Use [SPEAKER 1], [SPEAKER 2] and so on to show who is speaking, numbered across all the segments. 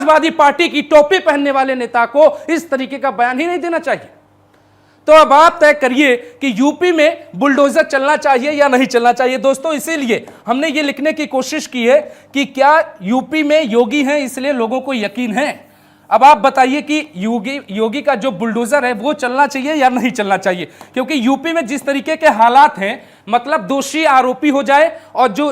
[SPEAKER 1] Samajwadi party की टोपी पहनने वाले नेता को इस तरीके का बयान ही नहीं देना चाहिए। तो अब आप तय करिए कि यूपी में बुलडोजर चलना चाहिए या नहीं चलना चाहिए। दोस्तों, इसीलिए हमने ये लिखने की कोशिश की है कि क्या यूपी में योगी हैं इसलिए लोगों को यकीन है। अब आप बताइए कि योगी का जो बुलडोजर है वो चलना चाहिए या नहीं चलना चाहिए, क्योंकि यूपी में जिस तरीके के हालात हैं, मतलब दोषी आरोपी हो जाए और जो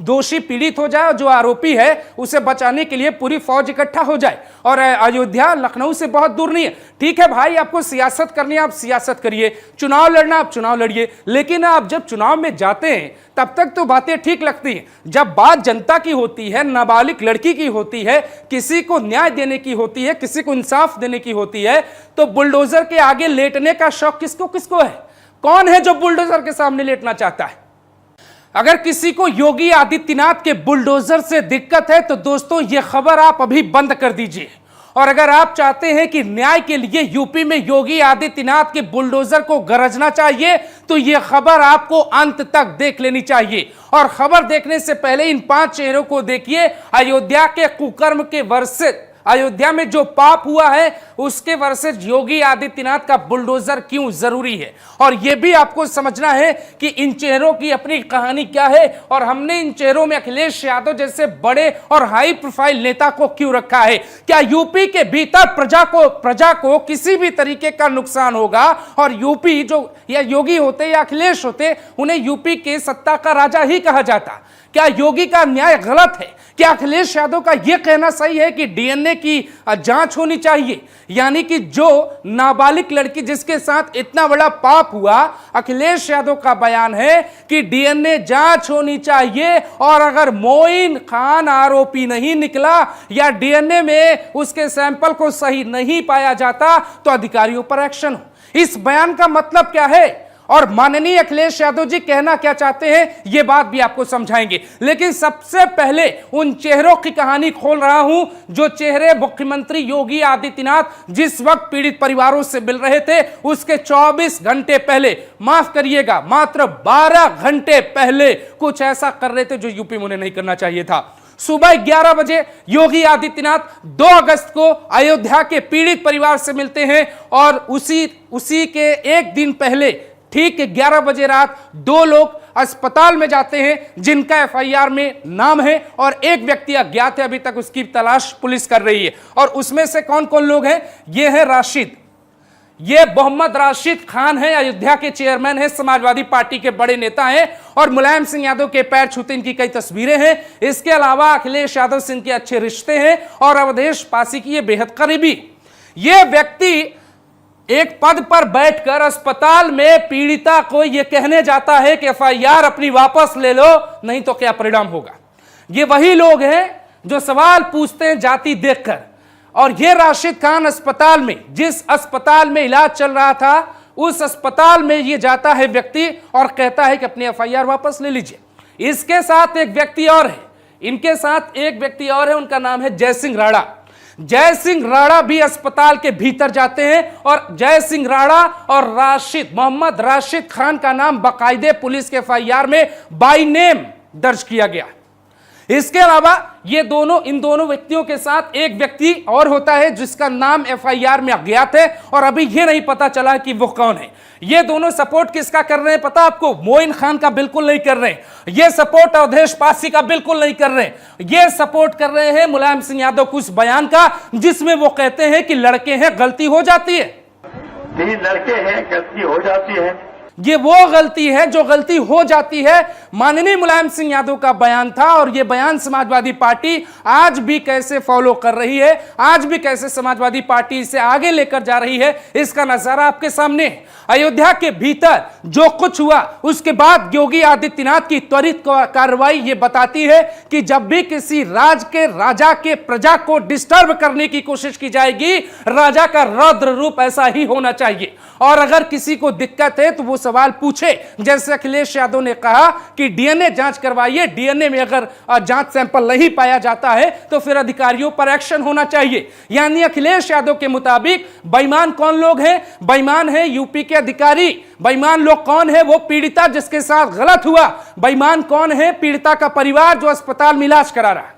[SPEAKER 1] दोषी पीड़ित हो जाए और जो आरोपी है उसे बचाने के लिए पूरी फौज इकट्ठा हो जाए। और अयोध्या लखनऊ से बहुत दूर नहीं है। ठीक है भाई, आपको सियासत करनी है, आप सियासत करिए, चुनाव लड़ना आप चुनाव लड़िए, लेकिन आप जब चुनाव में जाते हैं तब तक तो बातें ठीक लगती हैं। जब बात जनता की होती है, नाबालिग लड़की की होती है, किसी को न्याय देने की होती है, किसी को इंसाफ देने की होती है, तो बुलडोजर के आगे लेटने का शौक किसको किसको है? कौन है जो बुलडोजर के सामने लेटना चाहता है? अगर किसी को योगी आदित्यनाथ के बुलडोजर से दिक्कत है तो दोस्तों यह खबर आप अभी बंद कर दीजिए। और अगर आप चाहते हैं कि न्याय के लिए यूपी में योगी आदित्यनाथ के बुलडोजर को गरजना चाहिए तो यह खबर आपको अंत तक देख लेनी चाहिए। और खबर देखने से पहले इन 5 चेहरों को देखिए। अयोध्या के कुकर्म के वर्षित, अयोध्या में जो पाप हुआ है उसके वर्षित योगी आदित्यनाथ का बुलडोजर क्यों जरूरी है, और यह भी आपको समझना है कि इन चेहरों की अपनी कहानी क्या है। और हमने इन चेहरों में अखिलेश यादव जैसे बड़े और हाई प्रोफाइल नेता को क्यों रखा है। क्या यूपी के भीतर प्रजा को किसी भी तरीके का नुकसान होगा? और यूपी जो या योगी होते या अखिलेश होते, उन्हें यूपी के सत्ता का राजा ही कहा जाता। क्या योगी का न्याय गलत है? क्या अखिलेश यादव का यह कहना सही है कि डीएनए की जांच होनी चाहिए? यानी कि जो नाबालिग लड़की जिसके साथ इतना बड़ा पाप हुआ, अखिलेश यादव का बयान है कि डीएनए जांच होनी चाहिए। और अगर मोइन खान आरोपी नहीं निकला या डीएनए में उसके सैंपल को सही नहीं पाया जाता तो अधिकारियों पर एक्शन हो। इस बयान का मतलब क्या है और माननीय अखिलेश यादव जी कहना क्या चाहते हैं, यह बात भी आपको समझाएंगे। लेकिन सबसे पहले उन चेहरों की कहानी खोल रहा हूं जो चेहरे मुख्यमंत्री योगी आदित्यनाथ जिस वक्त पीड़ित परिवारों से मिल रहे थे उसके 24 घंटे पहले, माफ करिएगा मात्र 12 घंटे पहले कुछ ऐसा कर रहे थे जो यूपी में उन्हें नहीं करना चाहिए था। सुबह 11 बजे योगी आदित्यनाथ 2 अगस्त को अयोध्या के पीड़ित परिवार से मिलते हैं और उसी के एक दिन पहले ठीक 11 बजे रात 2 लोग अस्पताल में जाते हैं जिनका एफआईआर में नाम है और एक व्यक्ति अज्ञात है, अभी तक उसकी तलाश पुलिस कर रही है। और उसमें से कौन कौन लोग हैं? ये है राशिद, ये मोहम्मद राशिद खान है, अयोध्या के चेयरमैन है, समाजवादी पार्टी के बड़े नेता हैं और मुलायम सिंह यादव के पैर छूते इनकी कई तस्वीरें हैं। इसके अलावा अखिलेश यादव से इनके अच्छे रिश्ते हैं और अवधेश पासी की ये बेहद करीबी। ये व्यक्ति एक पद पर बैठकर अस्पताल में पीड़िता को यह कहने जाता है कि एफआईआर अपनी वापस ले लो नहीं तो क्या परिणाम होगा। ये वही लोग हैं जो सवाल पूछते हैं जाति देखकर। और ये राशिद खान अस्पताल में, जिस अस्पताल में इलाज चल रहा था, उस अस्पताल में ये जाता है व्यक्ति और कहता है कि अपनी एफआईआर वापस ले लीजिए। इसके साथ एक व्यक्ति और है, इनके साथ एक व्यक्ति और है, उनका नाम है जय सिंह राणा। जय सिंह राणा भी अस्पताल के भीतर जाते हैं और जय सिंह राणा और राशिद, मोहम्मद राशिद खान का नाम बाकायदे पुलिस के एफआईआर में बाय नेम दर्ज किया गया। इसके अलावा इन दोनों व्यक्तियों के साथ एक व्यक्ति और होता है जिसका नाम एफआईआर में अज्ञात है और अभी यह नहीं पता चला कि वो कौन है। ये दोनों सपोर्ट किसका कर रहे हैं पता आपको? मोइन खान का बिल्कुल नहीं कर रहे हैं। ये सपोर्ट अवधेश पासी का बिल्कुल नहीं कर रहे हैं। ये सपोर्ट कर रहे हैं मुलायम सिंह यादव के उस बयान का जिसमें वो कहते हैं कि लड़के हैं गलती हो जाती है।
[SPEAKER 2] लड़के हैं गलती हो जाती है।
[SPEAKER 1] ये वो गलती है जो गलती हो जाती है। माननीय मुलायम सिंह यादव का बयान था और ये बयान समाजवादी पार्टी आज भी कैसे फॉलो कर रही है, आज भी कैसे समाजवादी पार्टी इसे आगे लेकर जा रही है, इसका नजारा आपके सामने। अयोध्या के भीतर जो कुछ हुआ उसके बाद योगी आदित्यनाथ की त्वरित कार्रवाई ये बताती है कि जब भी किसी राजा के प्रजा को डिस्टर्ब करने की कोशिश की जाएगी, राजा का रौद्र रूप ऐसा ही होना चाहिए। और अगर किसी को दिक्कत है तो वो सवाल पूछे, जैसे अखिलेश यादव ने कहा कि डीएनए जांच करवाइए, डीएनए में अगर जांच सैंपल नहीं पाया जाता है तो फिर अधिकारियों पर एक्शन होना चाहिए। यानी अखिलेश यादव के मुताबिक बेईमान कौन लोग हैं? बेईमान है यूपी के अधिकारी। बेईमान लोग कौन है? वो पीड़िता जिसके साथ गलत हुआ। बेईमान कौन है? पीड़िता का परिवार जो अस्पताल में इलाज करा रहा है।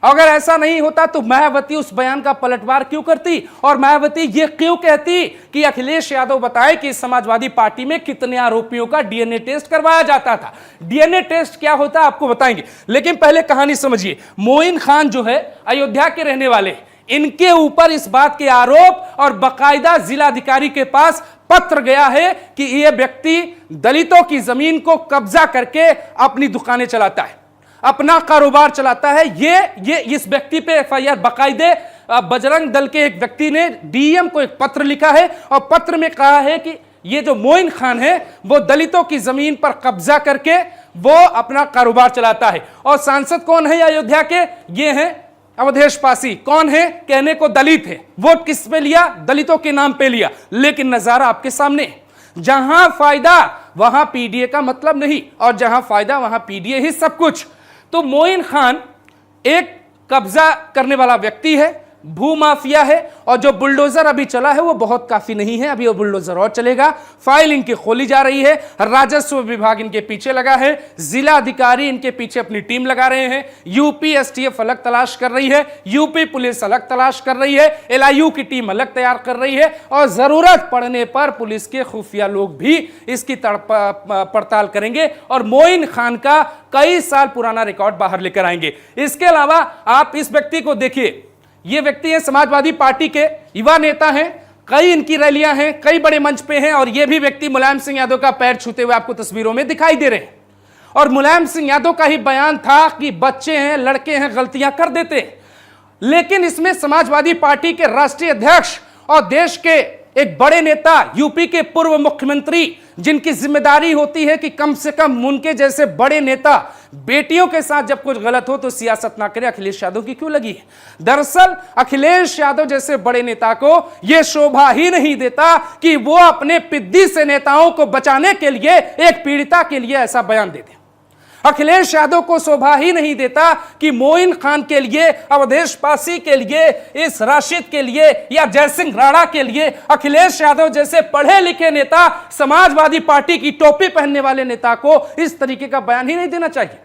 [SPEAKER 1] अगर ऐसा नहीं होता तो मायावती उस बयान का पलटवार क्यों करती और मायावती ये क्यों कहती कि अखिलेश यादव बताए कि समाजवादी पार्टी में कितने आरोपियों का डीएनए टेस्ट करवाया जाता था। डीएनए टेस्ट क्या होता है आपको बताएंगे, लेकिन पहले कहानी समझिए। मोइन खान जो है अयोध्या के रहने वाले, इनके ऊपर इस बात के आरोप और बाकायदा जिलाधिकारी के पास पत्र गया है कि यह व्यक्ति दलितों की जमीन को कब्जा करके अपनी दुकानें चलाता है, अपना कारोबार चलाता है। ये इस व्यक्ति पे एफआईआर बाकायदे बजरंग दल के एक व्यक्ति ने डीएम को एक पत्र लिखा है और पत्र में कहा है कि ये जो मोइन खान है वो दलितों की जमीन पर कब्जा करके वो अपना कारोबार चलाता है। और सांसद कौन है अयोध्या के? ये हैं अवधेश पासी। कौन है? कहने को दलित है। वोट किस पे लिया? दलितों के नाम पे लिया। लेकिन नजारा आपके सामने है, जहां फायदा वहां पीडीए का मतलब नहीं और जहां फायदा वहां पीडीए ही सब कुछ। तो मोइन खान एक कब्जा करने वाला व्यक्ति है, भूमाफिया है, और जो बुलडोजर अभी चला है वो बहुत काफी नहीं है, अभी वो बुलडोजर और चलेगा। फाइल इनकी खोली जा रही है, राजस्व विभाग इनके पीछे लगा है, जिला अधिकारी इनके पीछे अपनी टीम लगा रहे हैं, यूपी एसटीएफ अलग तलाश कर रही है, यूपी पुलिस अलग तलाश कर रही है, एलआईयू की टीम अलग तैयार कर रही है और जरूरत पड़ने पर पुलिस के खुफिया लोग भी इसकी पड़ताल करेंगे और मोइन खान का कई साल पुराना रिकॉर्ड बाहर लेकर आएंगे। इसके अलावा आप इस व्यक्ति को देखिए, ये व्यक्ति है समाजवादी पार्टी के युवा नेता हैं, कई इनकी रैलियां हैं, कई बड़े मंच पे हैं और ये भी व्यक्ति मुलायम सिंह यादव का पैर छूते हुए आपको तस्वीरों में दिखाई दे रहे हैं। और मुलायम सिंह यादव का ही बयान था कि बच्चे हैं, लड़के हैं, गलतियां कर देते हैं। लेकिन इसमें समाजवादी पार्टी के राष्ट्रीय अध्यक्ष और देश के एक बड़े नेता, यूपी के पूर्व मुख्यमंत्री, जिनकी जिम्मेदारी होती है कि कम से कम उनके जैसे बड़े नेता बेटियों के साथ जब कुछ गलत हो तो सियासत ना करे, अखिलेश यादव की क्यों लगी है? दरअसल अखिलेश यादव जैसे बड़े नेता को यह शोभा ही नहीं देता कि वो अपने पिद्दी से नेताओं को बचाने के लिए एक पीड़िता के लिए ऐसा बयान दे दे। अखिलेश यादव को शोभा ही नहीं देता कि मोइन खान के लिए, अवधेश पासी के लिए, इस राशिद के लिए या जयसिंह राणा के लिए अखिलेश यादव जैसे पढ़े लिखे नेता, समाजवादी पार्टी की टोपी पहनने वाले नेता को इस तरीके का बयान ही नहीं देना चाहिए।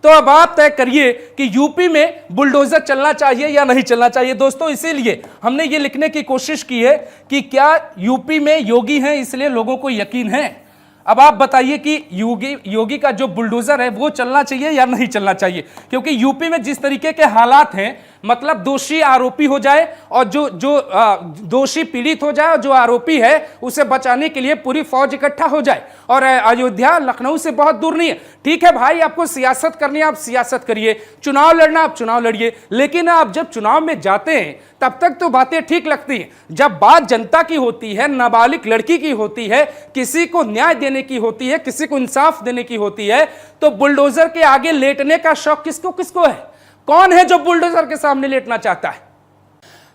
[SPEAKER 1] तो अब आप तय करिए कि यूपी में बुलडोजर चलना चाहिए या नहीं चलना चाहिए। दोस्तों, इसीलिए हमने ये लिखने की कोशिश की है कि क्या यूपी में योगी हैं इसलिए लोगों को यकीन है। अब आप बताइए कि योगी का जो बुलडोजर है वो चलना चाहिए या नहीं चलना चाहिए, क्योंकि यूपी में जिस तरीके के हालात हैं, मतलब दोषी आरोपी हो जाए और जो दोषी पीड़ित हो जाए और जो आरोपी है उसे बचाने के लिए पूरी फौज इकट्ठा हो जाए। और अयोध्या लखनऊ से बहुत दूर नहीं है। ठीक है भाई, आपको सियासत करनी है, आप सियासत करिए, चुनाव लड़ना आप चुनाव लड़िए, लेकिन आप जब चुनाव में जाते हैं तब तक तो बातें ठीक लगती हैं। जब बात जनता की होती है, नाबालिग लड़की की होती है, किसी को न्याय देने की होती है, किसी को इंसाफ देने की होती है, तो बुलडोजर के आगे लेटने का शौक किसको किसको है? कौन है जो बुलडोजर के सामने लेटना चाहता है?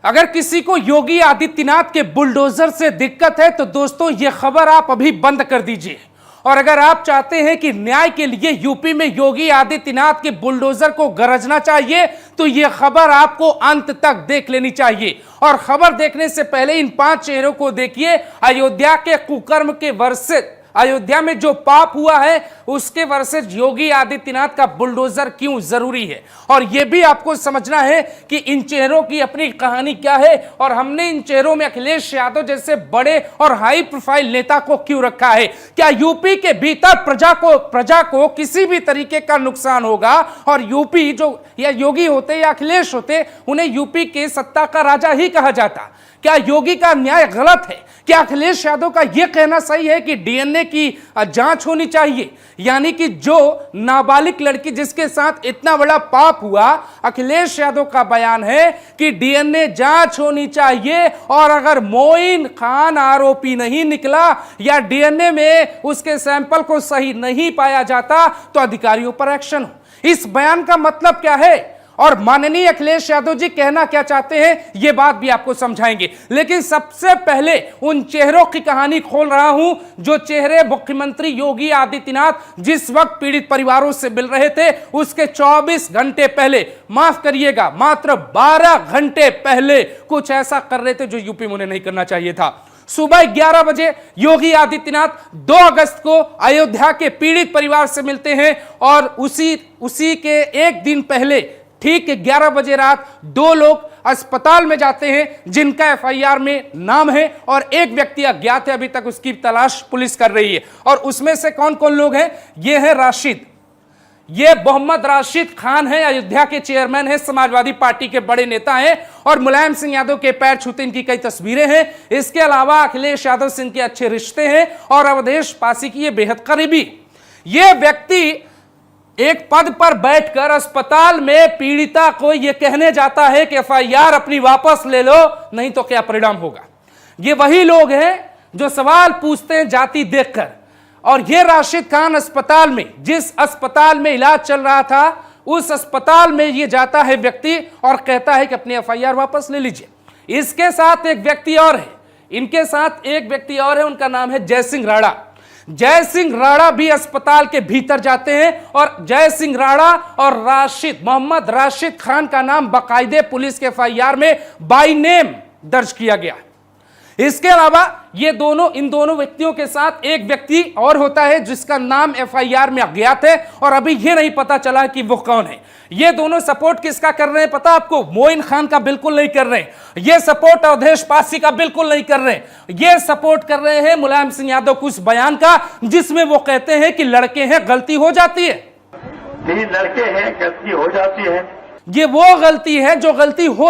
[SPEAKER 1] अगर किसी को योगी आदित्यनाथ के बुलडोजर से दिक्कत है तो दोस्तों ये खबर आप अभी बंद कर दीजिए। और अगर आप चाहते हैं कि न्याय के लिए यूपी में योगी आदित्यनाथ के बुलडोजर को गरजना चाहिए तो यह खबर आपको अंत तक देख लेनी चाहिए। और खबर देखने से पहले इन 5 चेहरों को देखिए। अयोध्या के कुकर्म के वर्षित, अयोध्या में जो पाप हुआ है उसके वर्षित योगी आदित्यनाथ का बुलडोजर क्यों जरूरी है, और यह भी आपको समझना है कि इन चेहरों की अपनी कहानी क्या है और हमने इन चेहरों में अखिलेश यादव जैसे बड़े और हाई प्रोफाइल नेता को क्यों रखा है। क्या यूपी के भीतर प्रजा को किसी भी तरीके का नुकसान होगा? और यूपी जो या योगी होते या अखिलेश होते, उन्हें यूपी के सत्ता का राजा ही कहा जाता। क्या योगी का न्याय गलत है? क्या अखिलेश यादव का यह कहना सही है कि डीएनए की जांच होनी चाहिए? यानी कि जो नाबालिग लड़की जिसके साथ इतना बड़ा पाप हुआ, अखिलेश यादव का बयान है कि डीएनए जांच होनी चाहिए और अगर मोइन खान आरोपी नहीं निकला या डीएनए में उसके सैंपल को सही नहीं पाया जाता तो अधिकारियों पर एक्शन हो। इस बयान का मतलब क्या है और माननीय अखिलेश यादव जी कहना क्या चाहते हैं, यह बात भी आपको समझाएंगे। लेकिन सबसे पहले उन चेहरों की कहानी खोल रहा हूं जो चेहरे मुख्यमंत्री योगी आदित्यनाथ जिस वक्त पीड़ित परिवारों से मिल रहे थे उसके 24 घंटे पहले, माफ करिएगा मात्र 12 घंटे पहले कुछ ऐसा कर रहे थे जो यूपी में उन्हें नहीं करना चाहिए था। सुबह 11 बजे योगी आदित्यनाथ 2 अगस्त को अयोध्या के पीड़ित परिवार से मिलते हैं और उसी के एक दिन पहले ठीक 11 बजे रात 2 लोग अस्पताल में जाते हैं जिनका एफआईआर में नाम है और एक व्यक्ति अज्ञात है, अभी तक उसकी तलाश पुलिस कर रही है। और उसमें से कौन कौन लोग हैं? ये है राशिद, ये मोहम्मद राशिद खान है, अयोध्या के चेयरमैन है, समाजवादी पार्टी के बड़े नेता हैं और मुलायम सिंह यादव के पैर छूते इनकी कई तस्वीरें हैं। इसके अलावा अखिलेश यादव से इनके अच्छे रिश्ते हैं और अवधेश पासी की ये बेहद करीबी। ये व्यक्ति एक पद पर बैठकर अस्पताल में पीड़िता को यह कहने जाता है कि एफआईआर अपनी वापस ले लो, नहीं तो क्या परिणाम होगा। ये वही लोग हैं जो सवाल पूछते हैं जाति देखकर। और ये राशिद खान अस्पताल में, जिस अस्पताल में इलाज चल रहा था, उस अस्पताल में ये जाता है व्यक्ति और कहता है कि अपनी एफआईआर वापस ले लीजिए। इसके साथ एक व्यक्ति और है, इनके साथ एक व्यक्ति और है, उनका नाम है जय सिंह राणा। जय सिंह राणा भी अस्पताल के भीतर जाते हैं और जय सिंह राणा और राशिद, मोहम्मद राशिद खान का नाम बाकायदे पुलिस के एफआईआर में बाय नेम दर्ज किया गया। इसके अलावा इन दोनों व्यक्तियों के साथ एक व्यक्ति और होता है जिसका नाम एफआईआर में अज्ञात है और अभी यह नहीं पता चला कि वो कौन है। ये दोनों सपोर्ट किसका कर रहे हैं पता आपको? मोइन खान का बिल्कुल नहीं कर रहे हैं। ये सपोर्ट अवधेश पासी का बिल्कुल नहीं कर रहे हैं। ये सपोर्ट कर रहे हैं मुलायम सिंह यादव के उस बयान का जिसमें वो कहते हैं कि लड़के हैं, गलती हो जाती है।
[SPEAKER 2] 3 लड़के हैं, गलती हो जाती है।
[SPEAKER 1] ये वो गलती है जो गलती हो